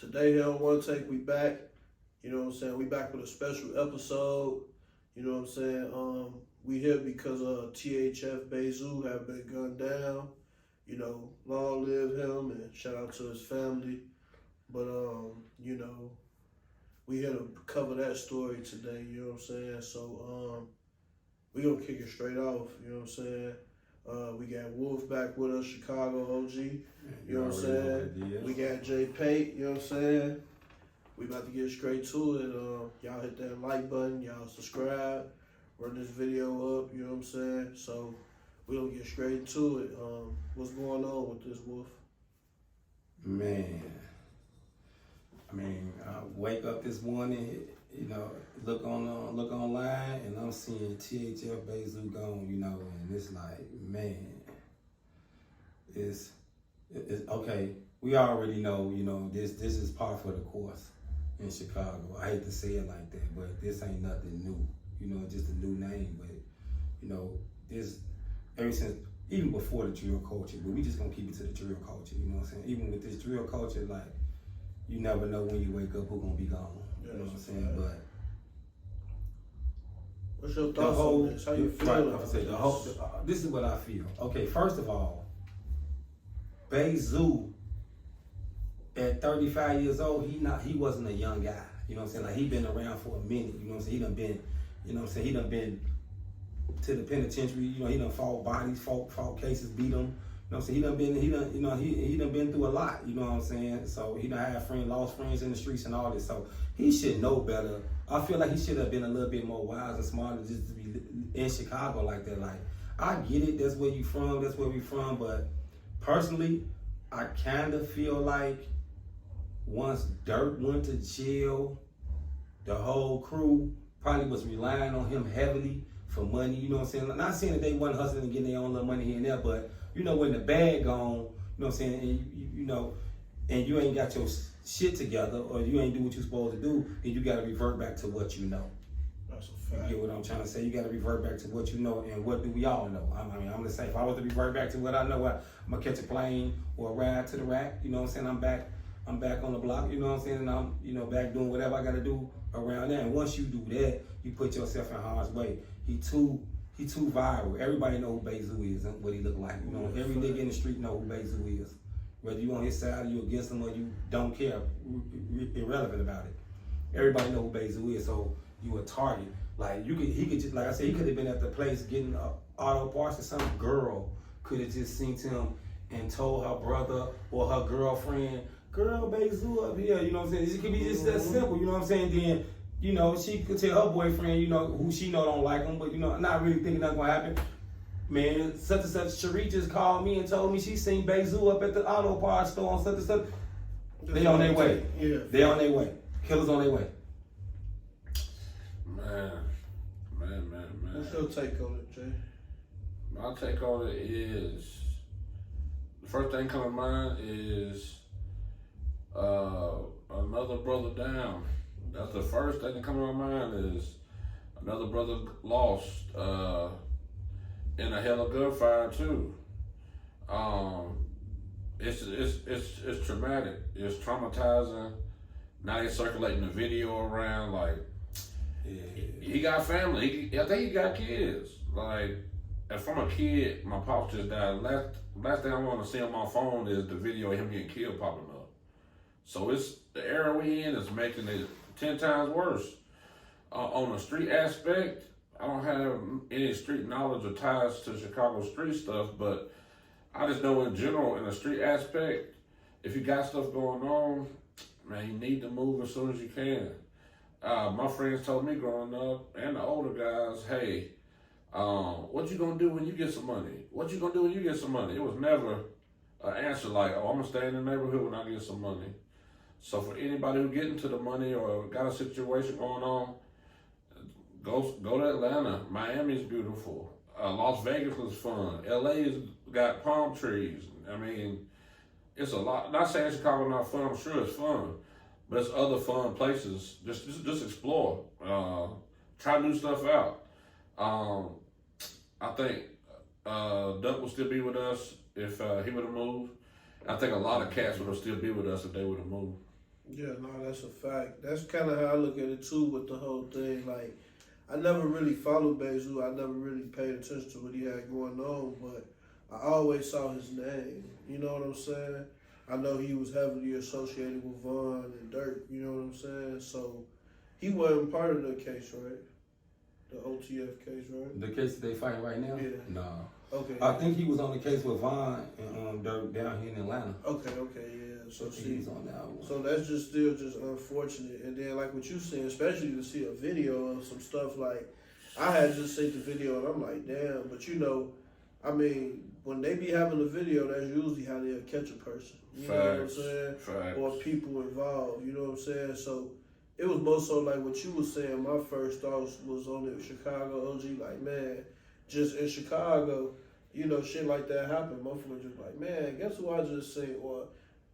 Today here on One Take, we back. You know what I'm saying? We back with a special episode. You know what I'm saying? We here because THF Bayzoo have been gunned down. You know, long live him and shout out to his family. But you know, we here to cover that story today, you know what I'm saying? So we gonna kick it straight off, you know what I'm saying? We got Wolf back with us, Chicago OG, you know what I'm saying? We got Pate, you know what I'm saying? We about to get straight to it. Y'all hit that like button, y'all subscribe, run this video up, you know what I'm saying? So we gonna get straight to it. What's going on with this, Wolf? Man, I mean, I wake up this morning, you know, look online, and I'm seeing THF Bayzoo gone, you know, and it's like, man, it's okay. We already know, you know, this is par for the course in Chicago. I hate to say it like that, but this ain't nothing new, you know, just a new name. But you know, this ever since, even before the drill culture, but we just gonna keep it to the drill culture, you know what I'm saying? Even with this drill culture, like, you never know when you wake up who gonna be gone. You know what I'm saying? But what's your thoughts on this? How you feel? Right, this is what I feel. Okay, first of all, Beazoo at 35 years old, he wasn't a young guy. You know what I'm saying? Like, he been around for a minute. You know what I'm saying? He done been, you know what I'm saying? He done been to the penitentiary. You know, he done fought bodies, fought cases, beat them. You know what I'm saying? He done been through a lot, you know what I'm saying? So he done had lost friends in the streets and all this. So he should know better. I feel like he should have been a little bit more wise and smarter just to be in Chicago like that. Like, I get it, that's where you from, that's where we from, but personally, I kind of feel like once Dirk went to jail, the whole crew probably was relying on him heavily for money, you know what I'm saying? Not saying that they wasn't hustling and getting their own little money here and there, but you know, when the bag gone, you know what I'm saying, and you know, and you ain't got your shit together, or you ain't do what you supposed to do, then you gotta revert back to what you know. That's a fact. You get what I'm trying to say? You gotta revert back to what you know, and what do we all know? I mean, I'm gonna say, if I was to revert back to what I know, I'm gonna catch a plane or a ride to the rack, you know what I'm saying? I'm back on the block, you know what I'm saying? And I'm, you know, back doing whatever I gotta do around there. And once you do that, you put yourself in harm's way. He too viral. Everybody know who Beazoo is and what he look like. You know, every nigga in the street know who Beazoo is. Whether you on his side or you against him or you don't care, irrelevant about it. Everybody know who Beazoo is, so you a target. Like, he could just, like I said, he could have been at the place getting auto parts, and some girl could have just seen him and told her brother or her girlfriend, "Girl, Beazoo up here," you know what I'm saying? It could be just that simple, you know what I'm saying? Then, you know, she could tell her boyfriend, you know, who she know don't like him, but, you know, not really thinking that's gonna happen. Man, such and such, Cherie just called me and told me she seen Beazoo up at the auto parts store on such and such. They on their way. Yeah. They on their way. Killers on their way. Man. What's your take on it, Jay? My take on it is, the first thing coming to mind is another brother down. That's the first thing that comes to my mind is another brother lost in a hell of gunfire too. It's traumatic. It's traumatizing. Now they're circulating the video around like, he got family. I think he got kids. Like, if I'm a kid, my pops just died. Last thing I want to see on my phone is the video of him getting killed popping up. So it's the era we in is making it 10 times worse. On the street aspect, I don't have any street knowledge or ties to Chicago street stuff, but I just know in general, in the street aspect, if you got stuff going on, man, you need to move as soon as you can. My friends told me growing up, and the older guys, hey, what you gonna do when you get some money? What you gonna do when you get some money? It was never an answer like, oh, I'm gonna stay in the neighborhood when I get some money. So for anybody who get into the money or got a situation going on, go to Atlanta. Miami's beautiful. Las Vegas was fun. LA's got palm trees. I mean, it's a lot. Not saying Chicago not fun. I'm sure it's fun, but it's other fun places. Just explore. Try new stuff out. I think Duck will still be with us if he would have moved. I think a lot of cats would have still be with us if they would have moved. Yeah, no, that's a fact. That's kind of how I look at it too with the whole thing. Like, I never really followed Beazoo. I never really paid attention to what he had going on, but I always saw his name. You know what I'm saying? I know he was heavily associated with Von and Dirk. You know what I'm saying? So he wasn't part of the case, right? The OTF case, right? The case that they fighting right now? Yeah. No. Okay. I think he was on the case with Von and Dirk down here in Atlanta. Okay, yeah. So he see, was on that one. so that's just still just unfortunate. And then like what you saying, especially to see a video of some stuff like I had just seen the video and I'm like, damn. But you know, I mean, when they be having a video, that's usually how they'll catch a person. You know what I'm saying? Facts. Or people involved. You know what I'm saying? So it was more so like what you was saying. My first thoughts was on the Chicago OG. Like, man, just in Chicago, you know, shit like that happened. Motherfuckers just like, man, guess who I just seen?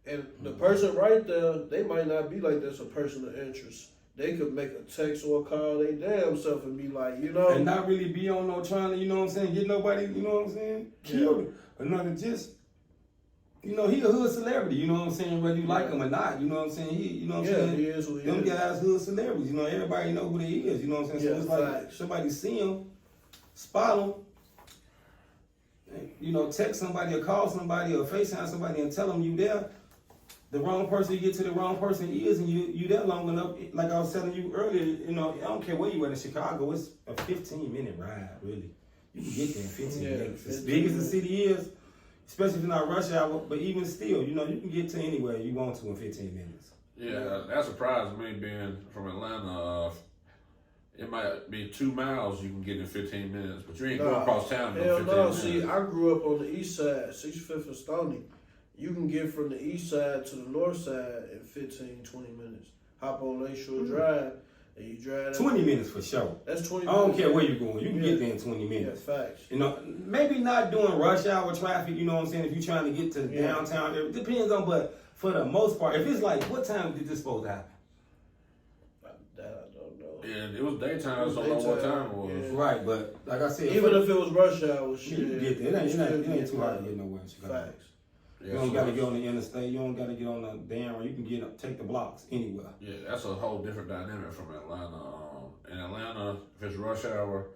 And the person right there, they might not be like that's a person of interest. They could make a text or a call they damn self and be like, you know. And not really be on no trying to, you know what I'm saying, get nobody, you know what I'm saying, killed. Or nothing, just, you know, he a hood celebrity, you know what I'm saying, whether you like him or not, you know what I'm saying, he, you know what I'm saying. He is who he Them is. guys hood celebrities, you know, everybody know who they is, you know what I'm saying. So it's like somebody see him, spot him, you know, text somebody or call somebody or FaceTime somebody and tell them you there. The wrong person, you get to the wrong person is, and you there long enough. Like I was telling you earlier, you know, I don't care where you at in Chicago, it's a 15-minute ride, really. You can get there in 15 minutes. As big as the city is, especially if it's not rush hour, but even still, you know, you can get to anywhere you want to in 15 minutes. Yeah, that surprised me being from Atlanta. It might be 2 miles you can get in 15 minutes, but you ain't going across town in 15 minutes. See, I grew up on the east side, 65th and Stony. You can get from the east side to the north side in 15, 20 minutes. Hop on Lakeshore Drive, and you drive that 20 minutes for sure. That's 20 I minutes. don't care where you're going. You can get there in 20 minutes. Yeah, facts. You know, maybe not doing rush hour traffic, you know what I'm saying, if you're trying to get to downtown. It depends on, but for the most part, if it's like, what time did this supposed to happen? That I don't know. Yeah, it was daytime, so I don't know what time it was. Yeah. Right, but like I said, Even if it was rush hour, shit. you can get there. It ain't too hard to get nowhere in Chicago. Facts. You don't got to get on the interstate. You don't got to get on the damn. You can take the blocks anywhere. Yeah, that's a whole different dynamic from Atlanta. In Atlanta, if it's rush hour,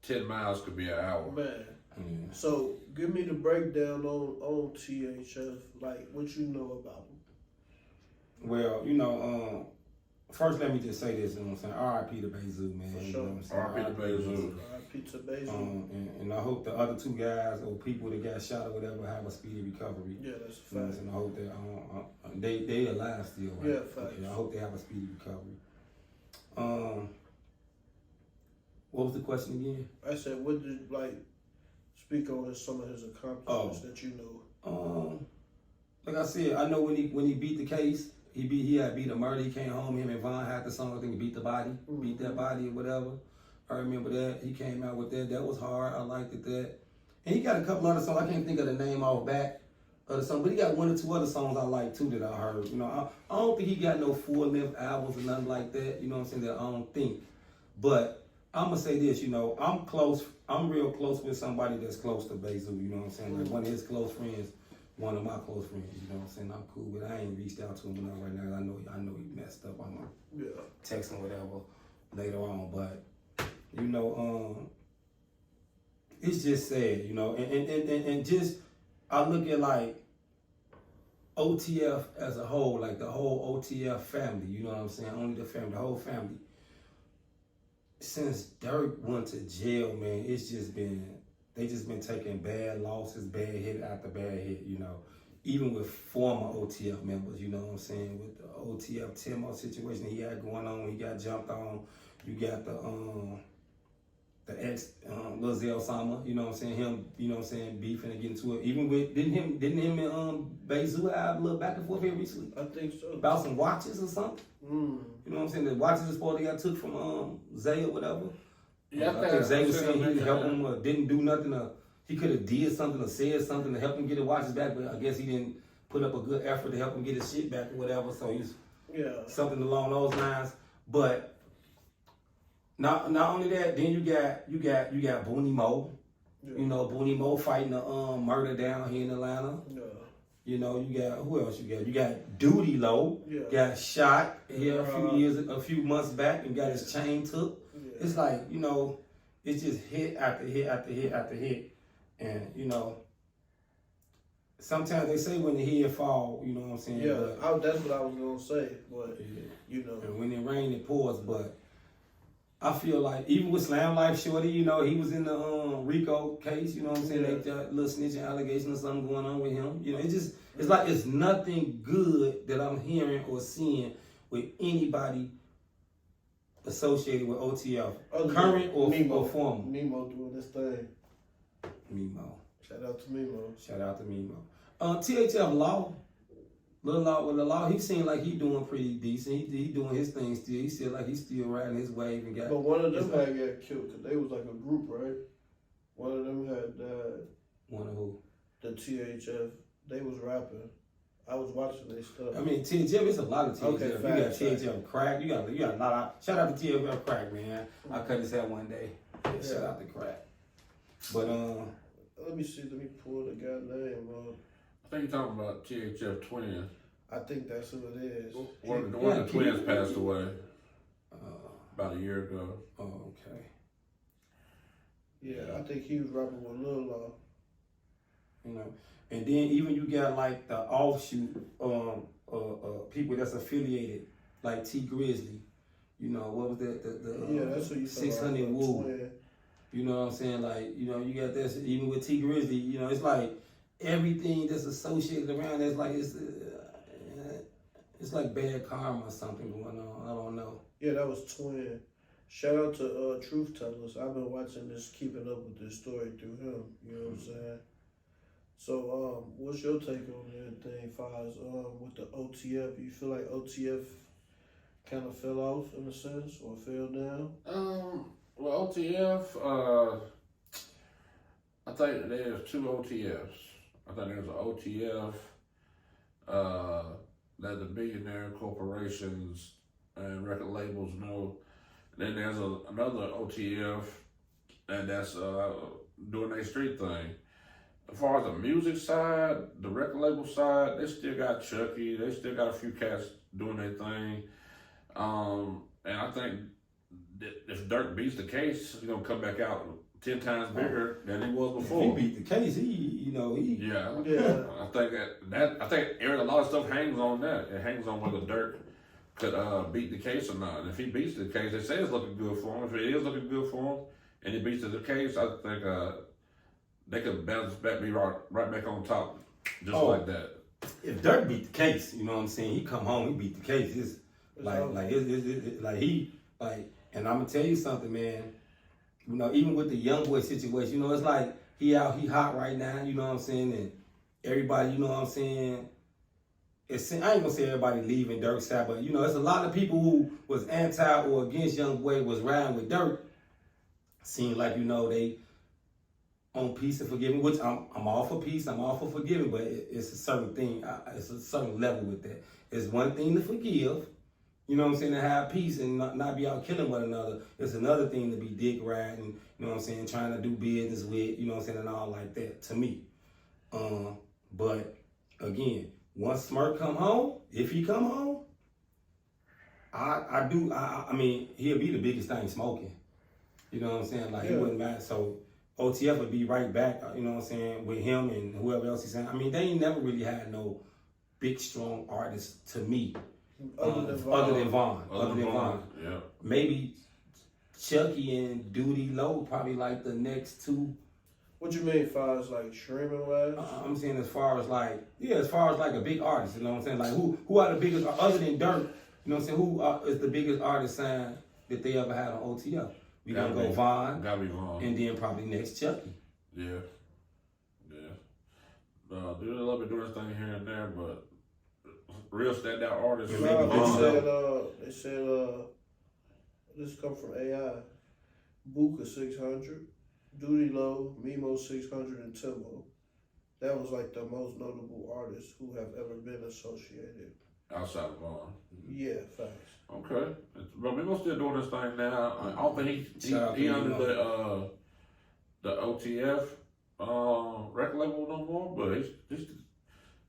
10 miles could be an hour. Man. Yeah. So give me the breakdown on THF, like what you know about them. Well, you know, first let me just say this. You know what I'm saying? R.I.P. to Beazoo, man. For You sure. know what I'm saying? R.I.P. to Beazoo. R.I.P. to Bayzoo. And I hope the other 2 guys or people that got shot or whatever have a speedy recovery. Yeah, that's a You know what I'm fact. saying? I hope that they alive still, right? Yeah, facts. I hope they have a speedy recovery. What was the question again? I said, what did speak on some of his accomplishments that you know? Like I said, I know when he beat the case, he had beat a murder. He came home, him and Von had the song. I think he beat the body, beat that body or whatever. I remember that. He came out with that. That was hard. I liked it that. And he got a couple other songs. I can't think of the name off back of the song, but he got 1 or 2 other songs I like too that I heard. You know, I don't think he got no full-length albums or nothing like that. You know what I'm saying? That I don't think. But I'm gonna say this. You know, I'm real close with somebody that's close to Beazoo. You know what I'm saying? Like one of his close friends. One of my close friends, you know what I'm saying? I'm cool with it. I ain't reached out to him enough right now. I know he messed up. I'm gonna text him whatever later on. But you know, it's just sad, you know, and just I look at like OTF as a whole, like the whole OTF family, you know what I'm saying? Only the family, the whole family. Since Dirk went to jail, man, they just been taking bad losses, bad hit after bad hit, you know. Even with former OTF members, you know what I'm saying? With the OTF Timo situation he had going on when he got jumped on, you got the ex Lil Zell, you know what I'm saying? Him, you know what I'm saying, beefing and getting to it. Even with didn't him and Beazoo have a little back and forth here recently? I think so. About some watches or something? You know what I'm saying? The watches is supposed to got took from Zay or whatever. Yeah, I think Zay was saying he didn't help him or didn't do nothing. He could have did something or said something to help him get his watches back, but I guess he didn't put up a good effort to help him get his shit back or whatever. So he's something along those lines. But not only that, then you got Booney Mo. Yeah. You know, Booney Mo fighting the murder down here in Atlanta. Yeah. You know, you got who else you got? You got Duty Low, got shot here a few months back and got his chain took. Yeah. It's like, you know, it's just hit after hit after hit after hit. And, you know, sometimes they say when the head fall, you know what I'm saying? Yeah, that's what I was gonna say, but you know. And when it rains, it pours, but I feel like even with Slam Life Shorty, you know, he was in the Rico case, you know what I'm saying? They got a little snitching allegation or something going on with him. You know, it's like it's nothing good that I'm hearing or seeing with anybody associated with OTF, current or former. Nemo doing this thing. Mimo. Shout out to Mimo. Shout out to Mimo. THF Law. Lil Law with the Law, he seemed like he doing pretty decent. He doing his thing still. He still like he's still riding his wave and got. But one of them had got killed because they was like a group, right? One of them had died. One of who? The THF. They was rapping. I was watching their stuff. I mean, THF, it's a lot of THF. Okay, you got THF Crack. You got a lot of. Shout out to THF Crack, man. I cut his hair one day. Yeah. Shout out to Crack. But let me see. Let me pull the guy's name up. I think you're talking about THF Twins. I think that's who it is. One of the twins passed away about a year ago. Oh, okay. Yeah, I think he was rapping with Lil Law. You know, and then even you got like the offshoot people that's affiliated, like T Grizzly. You know, what was that? That's what you 600 Woo. You know what I'm saying? Like, you know, you got this even with T Grizzly. You know, it's like everything that's associated around. It's like it's like bad karma or something going on. I don't know. Yeah, that was Twin. Shout out to Truth Tellers. I've been watching this, keeping up with this story through him. You know what I'm saying? So, what's your take on everything, Files? With the OTF, you feel like OTF kind of fell off in a sense or fell down? Well, OTF, I think there's two OTFs. I think there's an OTF that the billionaire corporations and record labels know. Then there's another OTF, and that's doing their street thing. As far as the music side, the record label side, they still got Chucky. They still got a few cats doing their thing. And I think that if Dirk beats the case, he's gonna come back out 10 times bigger than he was before. If he beat the case, Yeah. I think I think a lot of stuff hangs on that. It hangs on whether Dirk could beat the case or not. And if he beats the case, they say it's looking good for him. If it is looking good for him, and he beats the case, I think they could bounce back, be right back on top, just like that. If Dirk beat the case, you know what I'm saying? He come home, he beat the case. It's and I'm gonna tell you something, man. You know, even with the young boy situation, you know, it's like he hot right now. You know what I'm saying? And everybody, you know what I'm saying? I ain't gonna say everybody leaving Dirk's side, but you know, there's a lot of people who was anti or against young boy was riding with Dirk. Seemed like, you know, they on peace and forgiving, which I'm all for peace, I'm all for forgiving, but it's a certain thing, it's a certain level with that. It's one thing to forgive, you know what I'm saying, to have peace and not be out killing one another. It's another thing to be dick riding, you know what I'm saying, trying to do business with, you know what I'm saying, and all like that, to me. But again, once Smirk come home, if he come home, I mean, he'll be the biggest thing smoking. You know what I'm saying? Like, it wouldn't matter. So OTF would be right back, you know what I'm saying, with him and whoever else he's saying. I mean, they ain't never really had no big, strong artists to me. Other than Vaughn. Yeah. Maybe Chucky and Duty Low probably like the next two. What you mean, far as like streaming wise? I'm saying as far as like a big artist, you know what I'm saying? Like who are the biggest, other than Dirk, you know what I'm saying? Who is the biggest artist sign that they ever had on OTF? We gotta go Vaughn. Gotta be Vaughn. And then probably next Chucky. Yeah. Do a little bit doing this thing here and there, but real standout artists. They said this come from AI. Buka 600, Duty Low, Mimo 600, and Timo. That was like the most notable artists who have ever been associated. Outside of Vaughn. Yeah, facts. Okay. But Mimo's still doing this thing now. I don't think he under the OTF record label no more, but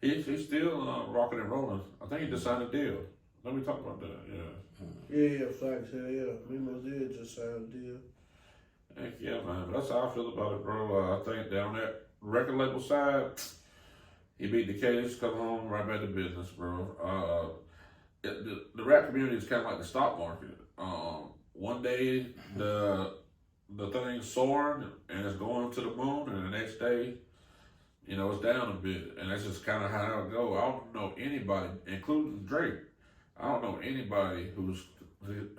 He's still rocking and rolling. I think he just signed a deal. Let me talk about that. Yeah, facts. Hell yeah. Mimos did just sign a deal. Heck yeah, man. But that's how I feel about it, bro. I think down that record label side, he beat the case, come home, right back to business, bro. The rap community is kind of like the stock market. One day the thing's soaring and it's going to the moon, and the next day, it's down a bit, and that's just kind of how it go. I don't know anybody, including Drake. I don't know anybody who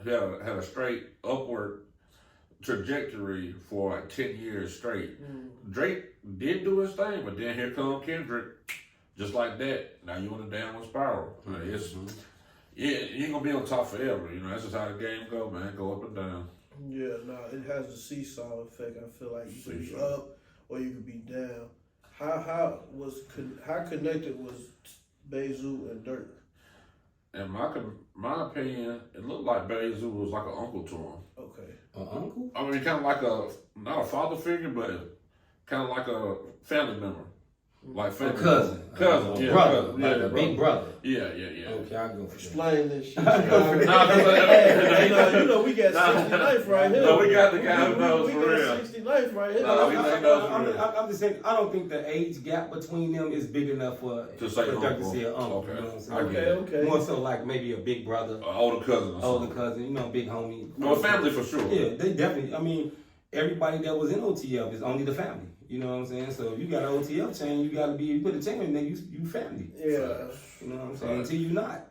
had a straight upward trajectory for like 10 years straight. Drake did do his thing, but then here comes Kendrick, just like that. Now you in a downward spiral. You ain't gonna be on top forever. That's just how the game go, man. Go up and down. Yeah, it has a seesaw effect. I feel like you could be up or you could be down. How connected was Beazoo and Dirk? In my opinion, it looked like Beazoo was like an uncle to him. Okay. An uncle? I mean, kind of like not a father figure, but kind of like a family member. Like family. Cousin, yeah, brother, cousin, like a big brother. Yeah. Okay, I go for Explain this shit. We got 69th right here. No, we got the guy who knows for We real. got 69th right here. I'm just saying, I don't think the age gap between them is big enough for To say Dirk to uncle. say an uncle. Okay. You know what I'm saying? Okay. More so like maybe a big brother, Older cousin. older cousin, big homie. No, family for sure. Yeah, they definitely. I mean, everybody that was in OTF is only the family. You know what I'm saying? So if you got an OTF chain, you put a chain in there, you family. Yeah. You know what I'm saying? Until you not.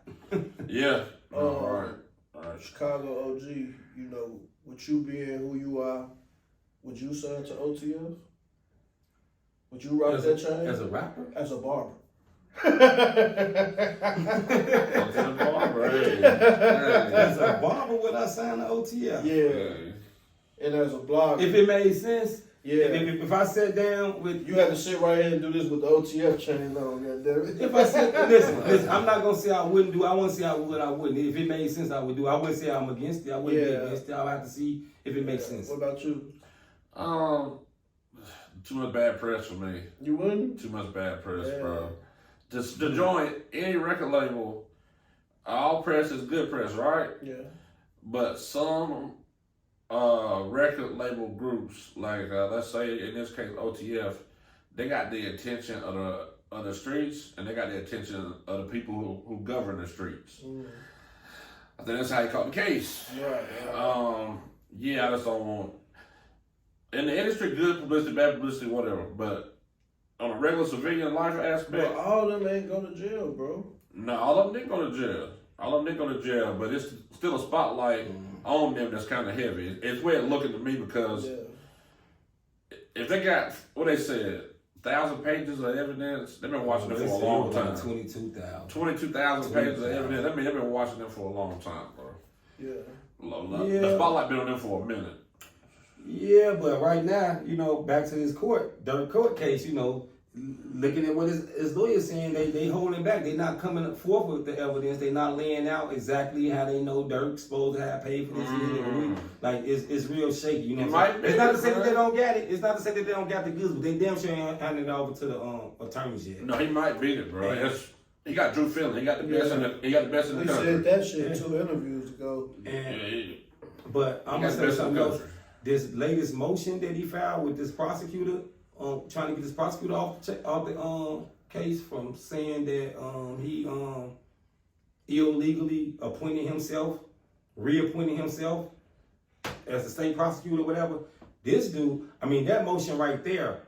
Yeah. All right. Chicago OG, with you being who you are, would you sign to OTF? Would you rock that chain? As a rapper? As a barber. As a barber, would I sign to OTF? Yeah. And as a blogger. If it made sense. Yeah. If I sat down with You had to sit right here and do this with the OTF chain on, goddammit. if I said listen, I'm not gonna say I wouldn't do. I want to say I would. I wouldn't. If it made sense, I would do. I wouldn't say I'm against it. I wouldn't be against it. I'll have to see if it makes sense. What about you? Too much bad press for me. You wouldn't? Too much bad press, bro. Just the joint, any record label, all press is good press, right? Yeah. But some record label groups, like let's say in this case OTF, they got the attention of the streets, and they got the attention of the people who govern the streets. I think that's how you caught the case. Right. Yeah, I just don't want. In the industry, good publicity, bad publicity, whatever. But on a regular civilian life aspect, But all of them ain't go to jail, bro. no, all of them didn't go to jail. All of them didn't go to jail, but it's still a spotlight on them that's kind of heavy. It's weird looking to me because if they got, what they said, 1,000 pages of evidence, they've been watching it for a long time. 22,000. 22,000 pages of evidence. That means they've been watching them for a long time, bro. Yeah. The spotlight been on them for a minute. Yeah, but right now, back to this Dirk court case, looking at what his lawyer's saying, they holding back. They not coming forth with the evidence. They not laying out exactly how they know Dirk's supposed to have paid for this. Like, it's real shaky. You know what I'm saying? It's not to say that they don't get it. It's not to say that they don't got the goods, but they damn sure ain't handing it over to the attorneys yet. No, he might beat it, bro. Yeah. He got Drew feeling. He got the best in the He country. said that shit 2 interviews ago. But I'm gonna say something else. This latest motion that he filed with this prosecutor, trying to get this prosecutor off the case from saying that he illegally reappointed himself as the state prosecutor or whatever. This dude, that motion right there,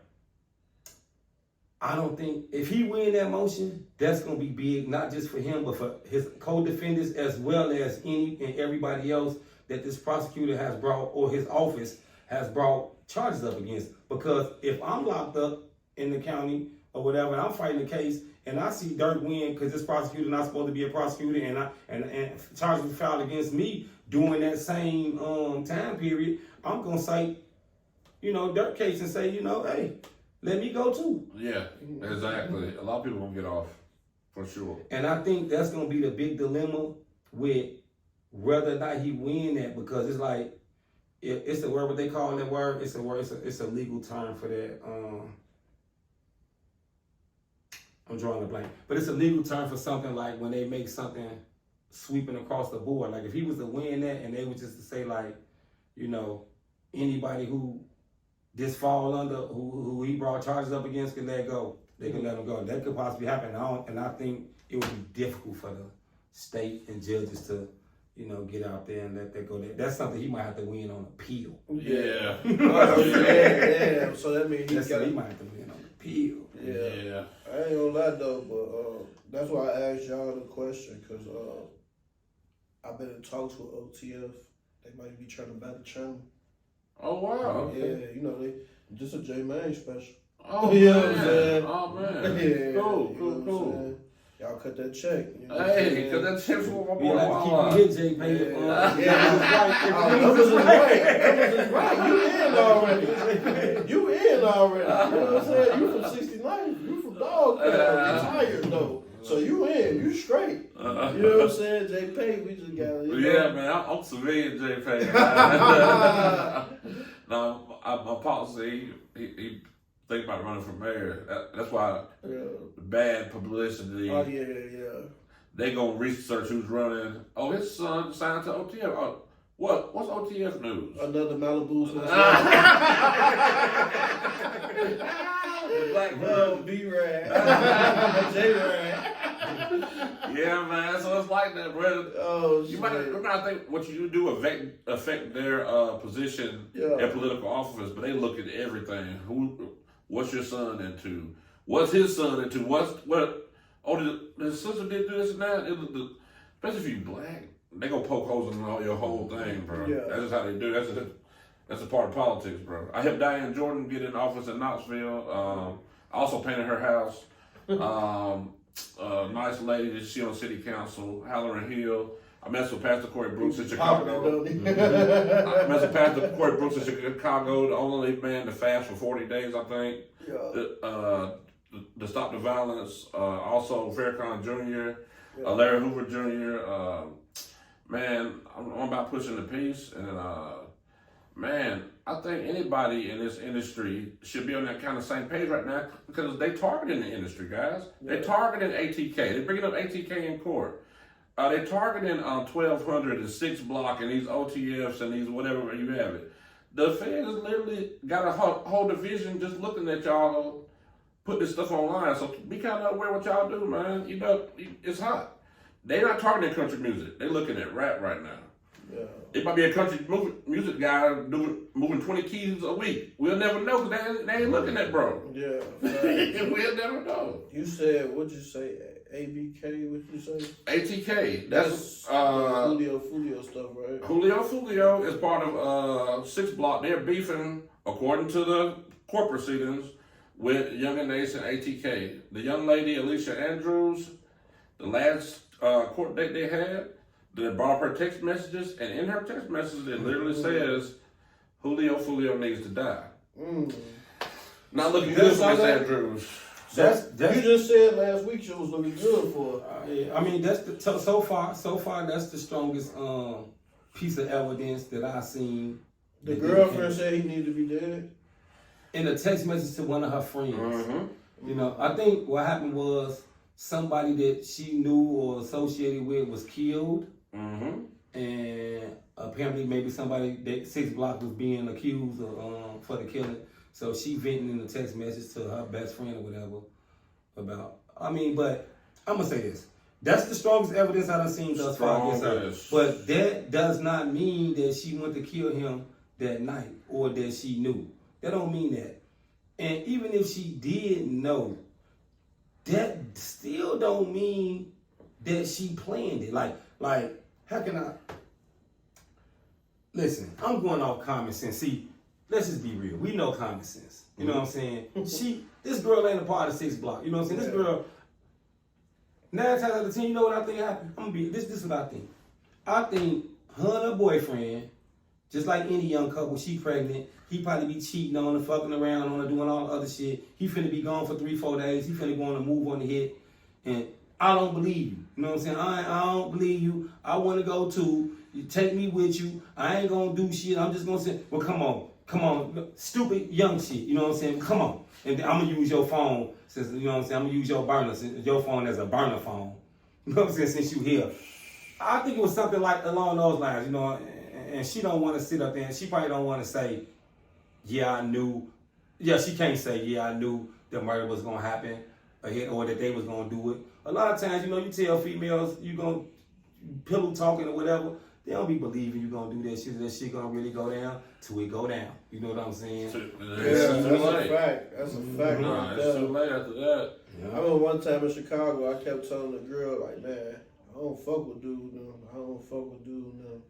I don't think, if he win that motion, that's going to be big, not just for him, but for his co-defendants as well as any and everybody else that this prosecutor has brought, or his office has brought charges up against. Because if I'm locked up in the county or whatever, and I'm fighting the case, and I see Dirk win because this prosecutor not supposed to be a prosecutor, and charges were filed against me during that same time period, I'm gonna cite, Dirk case and say, hey, let me go too. Yeah, exactly. A lot of people gonna get off for sure. And I think that's gonna be the big dilemma with whether or not he win that, because it's like, it's the word, what they call that word. It's a word. It's a legal term for that. I'm drawing a blank. But it's a legal term for something like when they make something sweeping across the board. Like if he was to win that and they were just to say like, you know, anybody who this fall under, who he brought charges up against can let go. They can let him go. That could possibly happen. And I think it would be difficult for the state and judges to, you know, get out there and let that go. That's something he might have to win on appeal. Yeah. Yeah. So that means he might have to win on appeal. Yeah. I ain't gonna lie though, but that's why I asked y'all the question, because I've been in talks with OTF. They might be trying to buy the channel. Oh wow. Yeah, you know, they just a J Main special. Oh you know man. what I'm saying? Oh man. Yeah. Cool. Y'all cut that check. You know Hey, cut that check for my We boy. like to keep you here, J. Baby. Numbers is right. You in already. You in already. You know what I'm saying? You from 69. You from Dog. You retired though. So you in. You straight. You know what I'm saying? J. Pate, we just got it. Yeah, man, I'm civilian J. Pate. Now, my policy, he think about running for mayor. That's why bad publicity. Oh, yeah. They gonna research who's running. Oh, his son signed to OTF. Oh, what's OTF news? Another Malibu. Black B-Rad. J-Rad. Yeah, man. So it's like that, brother. Oh, you might think what you do affect their position in political office, but they look at everything. What's your son into? What's his son into? His sister did this and that. Especially if you black, they gonna poke holes in your whole thing, bro. Yeah. That's just how they do. That's a part of politics, bro. I helped Diane Jordan get in office in Knoxville. I also painted her house. Nice lady that she on city council, Halloran Hill. I messed with Pastor Corey Brooks in Chicago. I messed with Pastor Corey Brooks in Chicago, the only man to fast for 40 days, I think. Yeah. To stop the violence. Also, Farrakhan Jr., Larry Hoover Jr. Man, I'm about pushing the peace. And man, I think anybody in this industry should be on that kind of same page right now, because they targeting the industry, guys. They targeting ATK. They bringing up ATK in court. They targeting 1200 and 6 Block and these OTFs and these whatever you have it. The feds literally got a whole division just looking at y'all put this stuff online. So be kind of aware what y'all do, man. You know, it's hot. They not targeting country music. They looking at rap right now. Yeah. It might be a country music guy moving 20 keys a week. We'll never know because they ain't looking at bro. Yeah. We'll never know. You said, what'd you say? ABK, what'd you say? ATK. That's Julio stuff, right? Julio is part of 6 Block. They're beefing, according to the court proceedings, with Young and Ace and ATK. The young lady, Alicia Andrews, the last court date they had, they brought up her text messages, and in her text messages, it literally says, Foolio needs to die. Not looking good for Miss Andrews. That's you just said last week she was looking good for her. I mean, that's so far that's the strongest piece of evidence that I've seen. The girlfriend said he needed to be dead. In a text message to one of her friends. Mm-hmm. You know, I think what happened was somebody that she knew or associated with was killed. And apparently maybe somebody that 6 Block was being accused of, for the killing. So she venting in the text message to her best friend or whatever about. I mean, but I'm gonna say this. That's the strongest evidence I've seen thus far. But that does not mean that she went to kill him that night or that she knew. That don't mean that. And even if she did know, that still don't mean that she planned it. Like, how can I? Listen, I'm going off common sense. See, let's just be real. We know common sense. You know what I'm saying? This girl ain't a part of 6 Block. You know what I'm saying? This girl, 9 times out of 10, you know what I think happened? This is what I think. I think her and her boyfriend, just like any young couple, she pregnant, he probably be cheating on her, fucking around on her, doing all the other shit. He finna be gone for 3-4 days. He finna go on a move on the hit. And I don't believe you. You know what I'm saying? I don't believe you. I want to go too. You take me with you. I ain't gonna do shit. I'm just gonna say, well, come on. come on, stupid young shit, you know what I'm saying? Come on. And I'm gonna use your phone since, you know what I'm saying, I'm gonna use your phone as a burner phone. You know what I'm saying, since you here. I think it was something like along those lines, you know, and she don't want to sit up there and she probably don't want to say, yeah, I knew. Yeah, she can't say, yeah, I knew the murder was gonna happen ahead or that they was gonna do it. A lot of times, you know, you tell females you gonna pillow talking or whatever, they don't be believing you gonna do that shit gonna really go down till it go down. You know what I'm saying? Yeah, that's a fact. That's a fact. Nah, it's too late after that. Yeah. I remember one time in Chicago, I kept telling the girl, like, man, I don't fuck with dude, no. I don't fuck with dude, no.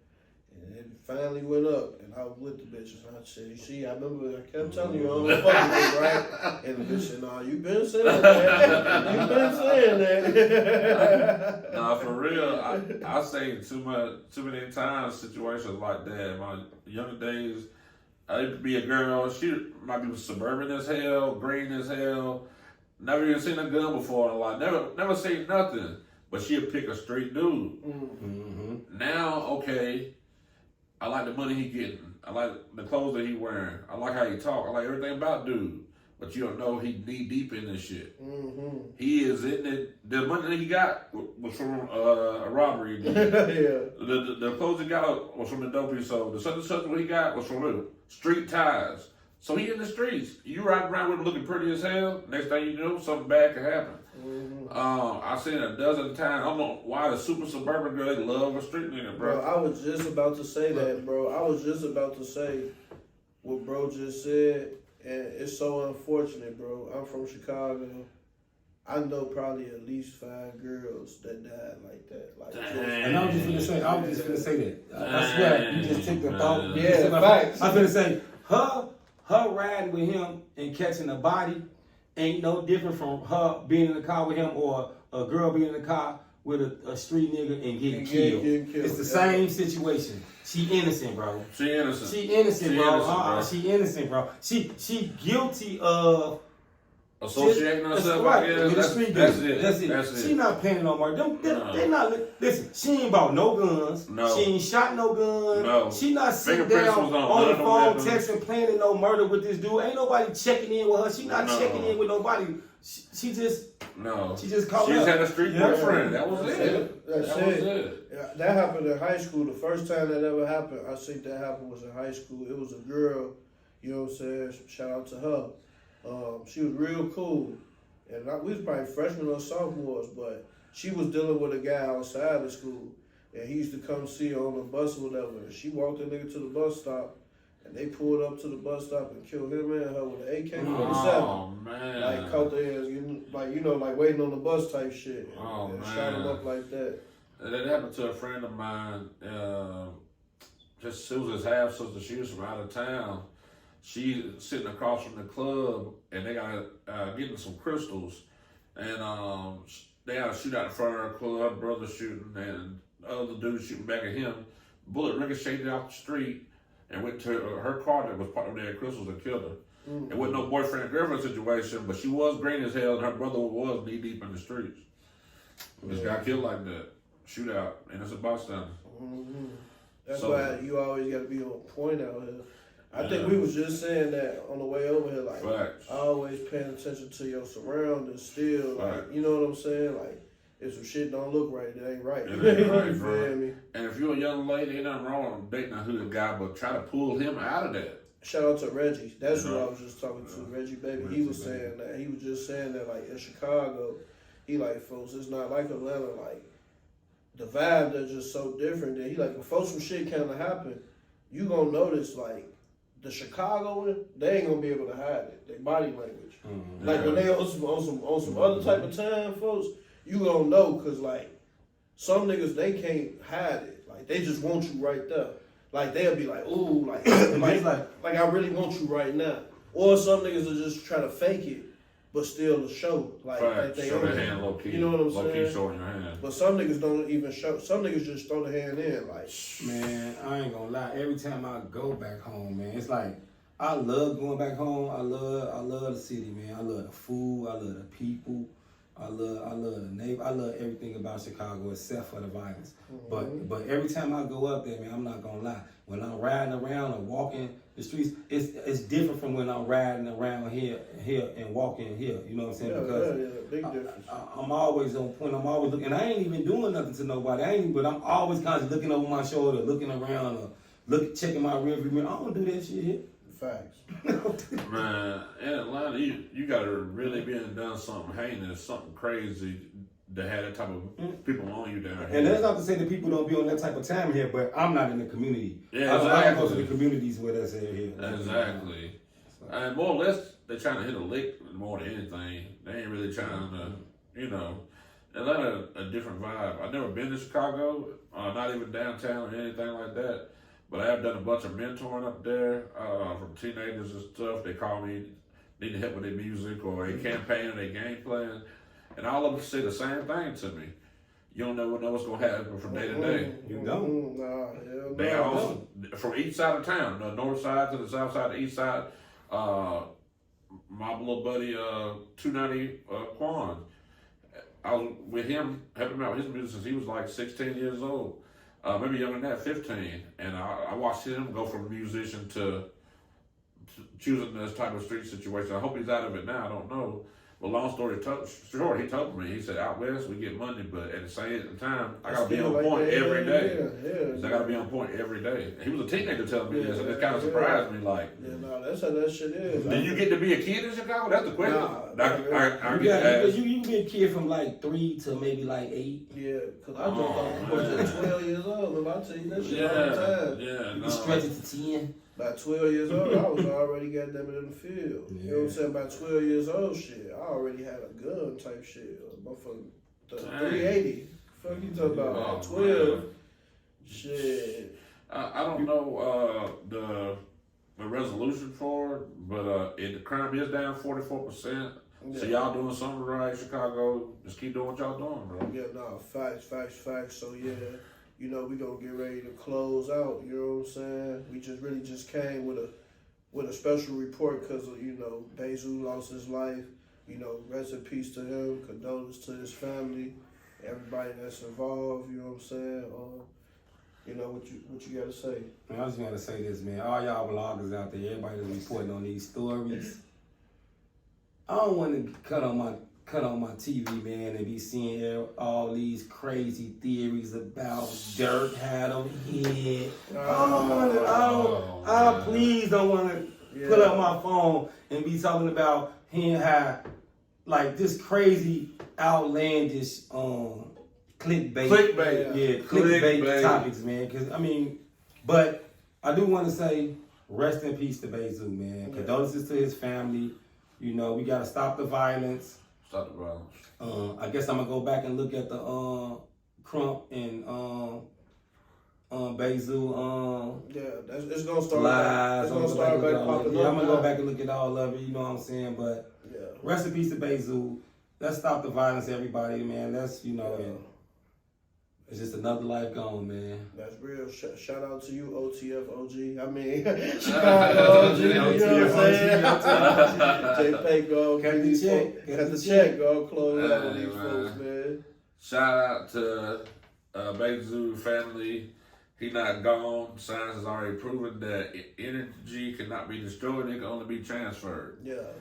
And it finally went up, and I was with the bitches. And I said, you see, I remember I kept telling you I don't fuck with dude, right? And the bitch said, nah, you been saying that. You been saying that. Nah, for real, I say too many times situations like that. In my younger days, I used to be a girl. She might be suburban as hell, green as hell. Never even seen a gun before in life. Never seen nothing. But she'd pick a street dude. Mm-hmm. Now, okay, I like the money he getting. I like the clothes that he wearing. I like how he talk. I like everything about dude. But you don't know he knee deep in this shit. Mm-hmm. He is in it. The money that he got was from a robbery. Yeah. The clothes he got was from the dope he sold. The such and such what he got was from street ties. So he in the streets. You ride around with him looking pretty as hell. Next thing you know, something bad could happen. Mm-hmm. I've seen it a dozen times. I don't know why the super suburban girl, they love a street nigga, bro. I was just about to say that, bro. I was just about to say what bro just said. And it's so unfortunate, bro. I'm from Chicago. I know probably at least 5 girls that died like that. Like, and I was just gonna say that. I swear, you just took the thought. Yeah, facts. I was gonna say, her riding with him and catching a body ain't no different from her being in the car with him or a girl being in the car with a street nigga and getting killed. It's the same situation. She innocent, bro. She innocent, bro. She innocent, bro. She guilty of associating herself with a street nigga. That's it. She not planning no murder. They not. Listen, she ain't bought no guns. No. She ain't shot no guns. No. She not sitting down on the phone texting, planning no murder with this dude. Ain't nobody checking in with her. She not checking in with nobody. She just called She just had a street boyfriend. That was it. That's it. Yeah, that happened in high school. The first time that ever happened, I think that happened was in high school. It was a girl, you know what I'm saying? Shout out to her. She was real cool. And we was probably freshmen or sophomores, but she was dealing with a guy outside of school. And he used to come see her on the bus or whatever. And she walked the nigga to the bus stop. And they pulled up to the bus stop and killed him and her with an AK-47. Oh, man. Like, caught their ass, like waiting on the bus type shit. And shot him up like that. That happened to a friend of mine. She was his half sister. She was from out of town. She sitting across from the club, and they got getting some crystals, and they had a shootout in front of her club. Her brother shooting, and the other dude shooting back at him. Bullet ricocheted off the street and went to her car that was part of their crystals and killed her. Mm-hmm. It wasn't no boyfriend girlfriend situation, but she was green as hell, and her brother was knee deep in the streets. Just got killed like that. Shootout, and it's a bystander. Mm-hmm. That's why you always got to be on point out here. I think we was just saying that on the way over here, like, facts. Always paying attention to your surroundings still, like, you know what I'm saying? Like, if some shit don't look right, it ain't right. It ain't right, bro. And if you're a young lady, ain't nothing wrong with dating a hood guy, but try to pull him out of that. Shout out to Reggie. That's who I was just talking to, Reggie Baby. He was saying that. He was just saying that, like, in Chicago, he like, folks, it's not like Atlanta, like, the vibe, they're just so different. That he like, before some shit kind of happen, you gonna notice, like, the Chicagoan, they ain't gonna be able to hide it. Their body language. Mm-hmm. Like when they on some other type of time, folks, you gonna know, cause like some niggas they can't hide it. Like they just want you right there. Like they'll be like, ooh, like I really want you right now. Or some niggas will just try to fake it, but still to show. Like they show their hand low key. You know what I'm saying? Low key showing your hand. But some niggas don't even show. Some niggas just throw the hand in. Like, man, I ain't gonna lie. Every time I go back home, man, it's like I love going back home. I love the city, man. I love the food. I love the people. I love the neighbor. I love everything about Chicago except for the violence. But every time I go up there, man, I'm not gonna lie. When I'm riding around or walking the streets, it's different from when I'm riding around here and walking here. You know what I'm saying? Because big difference. I'm always on point. I'm always looking. And I ain't even doing nothing to nobody. But I'm always constantly looking over my shoulder, looking around, or checking my rearview mirror. I don't do that shit. Facts. Man, in Atlanta, you gotta really been done something heinous, something crazy to have that type of people on you down here. And that's not to say that people don't be on that type of time here, but I'm not in the community. Yeah, I don't go to the communities where that's here. Exactly. And more or less, they're trying to hit a lick more than anything. They ain't really trying to, you know. Atlanta, a different vibe. I've never been to Chicago, not even downtown or anything like that. But I have done a bunch of mentoring up there from teenagers and stuff. They call me, need help with their music or their campaign or their game plan. And all of them say the same thing to me. You don't never know what's going to happen from day to day. You don't? They all, from each side of town, the north side to the south side, the east side. My little buddy, 290 Quan, I was with him, helping him out with his music since he was like 16 years old. Maybe younger than that, 15. And I watched him go from musician to choosing this type of street situation. I hope he's out of it now, I don't know. But long story short, he told me, he said, out west we get money, but at the same time, I gotta be on point every day. I gotta be on point every day. He was a teenager telling me this, and it kind of surprised me. Like, that's how that shit is. Did you get to be a kid in Chicago? That's the question. You can be a kid from like 3 to maybe like 8. Yeah, because I jumped off the porch at 12 years old, and I tell you that shit all the time. You stretch it to 10. By 12 years old, I was already goddamn it in the field. You know what I'm saying? By 12 years old, shit, I already had a gun type shit. Motherfucker, 380. Fuck you talking about? 12. Shit. I don't know the resolution for it, but the crime is down 44%. Yeah. So y'all doing something right, Chicago. Just keep doing what y'all doing, bro. Yeah, no, facts. So yeah, you know, we gonna get ready to close out. You know what I'm saying? We just came with a special report because of, you know, Beazoo lost his life. You know, rest in peace to him. Condolences to his family, everybody that's involved. You know what I'm saying? You know what you gotta say? Man, I just want to say this, man. All y'all bloggers out there, everybody that's reporting on these stories. I don't want to cut on my TV, man, and be seeing all these crazy theories about Dirk had him hit. I please don't want to pull up my phone and be talking about him had like this crazy, outlandish clickbait topics, man. Because but I do want to say, rest in peace to Beazoo, man. Yeah. Condolences to his family. You know, we gotta stop the violence. Stop the violence. I guess I'm gonna go back and look at the Crump and Beazoo it's gonna start lies. It's gonna start back popping up. I'm gonna go back and look at all of it. You know what I'm saying? But rest in peace to Beazoo. Let's stop the violence, everybody, man. That's it's just another life gone, man. That's real. Shout out to you, OTF OG. I mean, Chicago OG. You know what I'm saying? J-Pay go. Got the check. Go close out on these folks, man. Shout out to Beazoo family. He not gone. Science has already proven that energy cannot be destroyed. It can only be transferred. Yeah.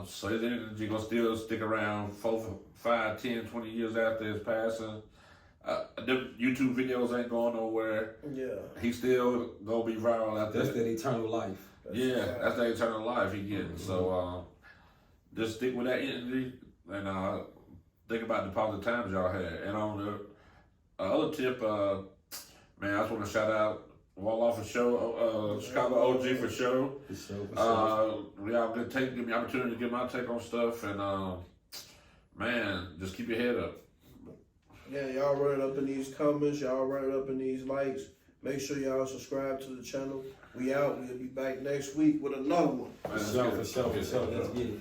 So his energy gonna still stick around 4, 5, 10, 20 years after his passing. The YouTube videos ain't going nowhere. Yeah. He still gonna be viral out there. That's that eternal life. That's that eternal life he getting. Mm-hmm. So just stick with that energy and think about the positive times y'all had. And on the other tip, man, I just want to shout out Wall for show, Chicago OG for show. Y'all give me opportunity to give my take on stuff, and man, just keep your head up. Yeah, y'all run it up in these comments, y'all run it up in these likes. Make sure y'all subscribe to the channel. We out. We'll be back next week with another one. For sure. Let's get it.